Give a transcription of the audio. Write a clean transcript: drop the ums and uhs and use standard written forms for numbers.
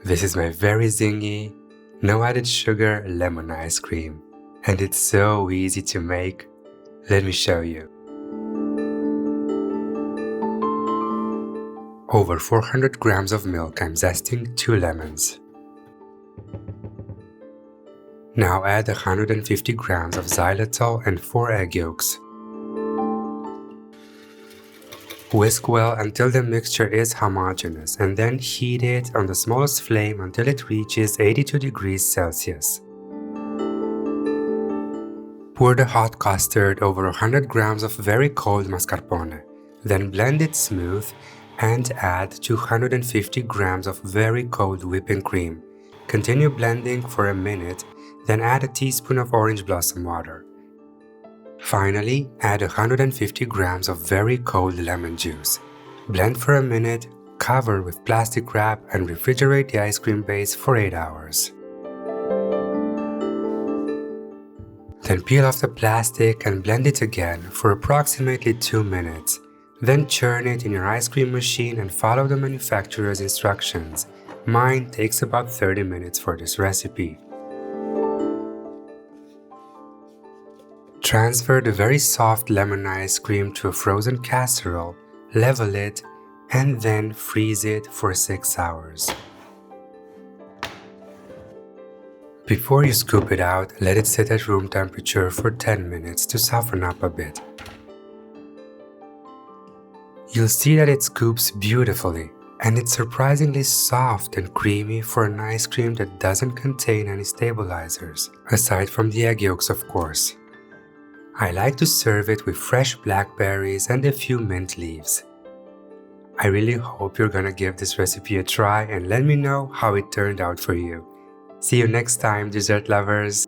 This is my very zingy, no added sugar lemon ice cream. And it's so easy to make. Let me show you. Over 400 grams of milk, I'm zesting 2 lemons. Now add 150 grams of xylitol and 4 egg yolks. Whisk well until the mixture is homogeneous and then heat it on the smallest flame until it reaches 82 degrees Celsius. Pour the hot custard over 100 grams of very cold mascarpone, then blend it smooth and add 250 grams of very cold whipping cream. Continue blending for a minute, then add a teaspoon of orange blossom water. Finally, add 150 grams of very cold lemon juice. Blend for a minute, cover with plastic wrap and refrigerate the ice cream base for 8 hours. Then peel off the plastic and blend it again for approximately 2 minutes. Then churn it in your ice cream machine and follow the manufacturer's instructions. Mine takes about 30 minutes for this recipe. Transfer the very soft lemon ice cream to a frozen casserole, level it, and then freeze it for 6 hours. Before you scoop it out, let it sit at room temperature for 10 minutes to soften up a bit. You'll see that it scoops beautifully, and it's surprisingly soft and creamy for an ice cream that doesn't contain any stabilizers, aside from the egg yolks, of course. I like to serve it with fresh blackberries and a few mint leaves. I really hope you're gonna give this recipe a try and let me know how it turned out for you. See you next time, dessert lovers!